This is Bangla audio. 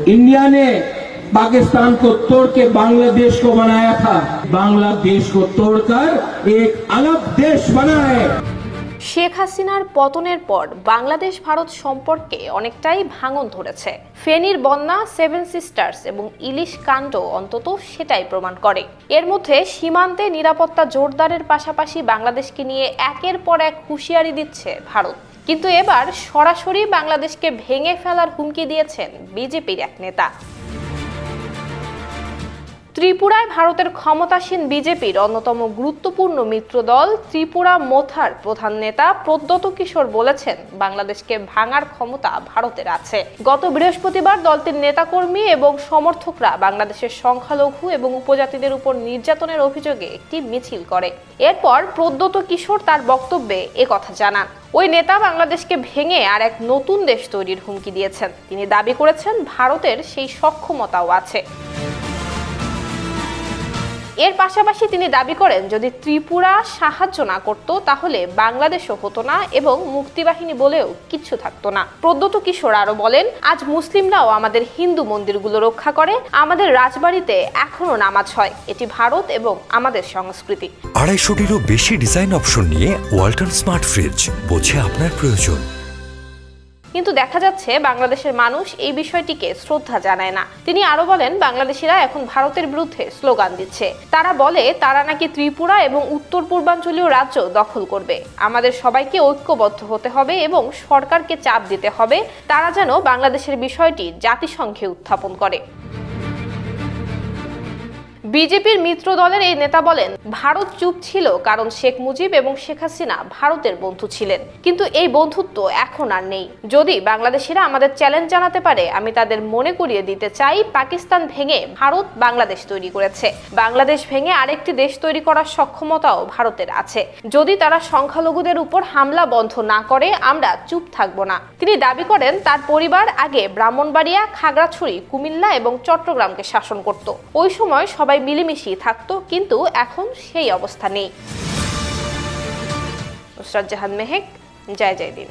इंडिया ने पाकिस्तान को तोड़ के बांग्लादेश को बनाया था, बांग्लादेश को तोड़कर एक अलग देश बना है। শেখ হাসিনার পতনের পর বাংলাদেশ ভারত সম্পর্কে অনেকটাই ভাঙন ধরেছে। ফেনীর বন্যা, সেভেন সিস্টার্স এবং ইলিশ কাণ্ড অন্তত সেটাই প্রমাণ করে। এর মধ্যে সীমান্তে নিরাপত্তা জোরদারের পাশাপাশি বাংলাদেশকে নিয়ে একের পর এক হুঁশিয়ারি দিচ্ছে ভারত। কিন্তু এবার সরাসরি বাংলাদেশকে ভেঙে ফেলার হুমকি দিয়েছেন বিজেপির এক নেতা। ত্রিপুরায় ভারতের ক্ষমতাসীন বিজেপির অন্যতম গুরুত্বপূর্ণ মিত্র দল ত্রিপুরা মোথার প্রধান নেতা প্রদ্যোৎ কিশোর বলেছেন, বাংলাদেশকে ভাঙার ক্ষমতা ভারতের আছে। গত বৃহস্পতিবার দলটির নেতাকর্মী এবং সমর্থকরা বাংলাদেশের সংখ্যালঘু এবং উপজাতিদের উপর নির্যাতনের অভিযোগে একটি মিছিল করে। এরপর প্রদ্যোৎ কিশোর তার বক্তব্যে একথা জানান। ওই নেতা বাংলাদেশকে ভেঙে আর এক নতুন দেশ তৈরির হুমকি দিয়েছেন। তিনি দাবি করেছেন, ভারতের সেই সক্ষমতাও আছে। এর পাশাপাশি তিনি দাবি করেন, যদি ত্রিপুরা সাহায্য না করত তাহলে বাংলাদেশও হতো না এবং মুক্তিবাহিনী বলেও কিছু থাকতো না। প্রদ্যোৎ কিশোর আরো বলেন, আজ মুসলিমরাও আমাদের হিন্দু মন্দিরগুলো রক্ষা করে, আমাদের রাজবাড়িতে এখনো নামাজ হয়। এটি ভারত এবং আমাদের সংস্কৃতি। 250-টিরও বেশি ডিজাইন অপশন নিয়ে ওয়ালটন স্মার্ট ফ্রিজ, বোঝে আপনার প্রয়োজন। কিন্তু দেখা যাচ্ছে বাংলাদেশের মানুষ এই বিষয়টিকে শ্রদ্ধা জানায় না। তিনি আরো বলেন, বাংলাদেশিরা এখন ভারতের বিরুদ্ধে স্লোগান দিচ্ছে। তারা বলে তারা নাকি ত্রিপুরা এবং উত্তর পূর্বাঞ্চলীয় রাজ্য দখল করবে। আমাদের সবাইকে ঐক্যবদ্ধ হতে হবে এবং সরকারকে চাপ দিতে হবে তারা যেন বাংলাদেশের বিষয়টি জাতিসংঘে উত্থাপন করে। বিজেপির মিত্র দলের এই নেতা বলেন, ভারত চুপ ছিল কারণ শেখ মুজিব এবং শেখ হাসিনা ভারতের বন্ধু ছিলেন, কিন্তু এই বন্ধুত্ব এখন আর নেই। যদি বাংলাদেশিরা আমাদের চ্যালেঞ্জ জানাতে পারে, আমি তাদের মনে করিয়ে দিতে চাই, পাকিস্তান ভেঙে ভারত বাংলাদেশ তৈরি করেছে। বাংলাদেশ ভেঙে আরেকটি দেশ তৈরি করার সক্ষমতাও ভারতের আছে। যদি তারা সংখ্যালঘুদের উপর হামলা বন্ধ না করে, আমরা চুপ থাকব না। তিনি দাবি করেন, তার পরিবার আগে ব্রাহ্মণবাড়িয়া, খাগড়াছড়ি, কুমিল্লা এবং চট্টগ্রামকে শাসন করত। ওই সময় সবাই মিলেমিশে থাকতো, কিন্তু এখন সেই অবস্থা নেই। নুসরাত জাহান মেহেক, জয় জয় দিন।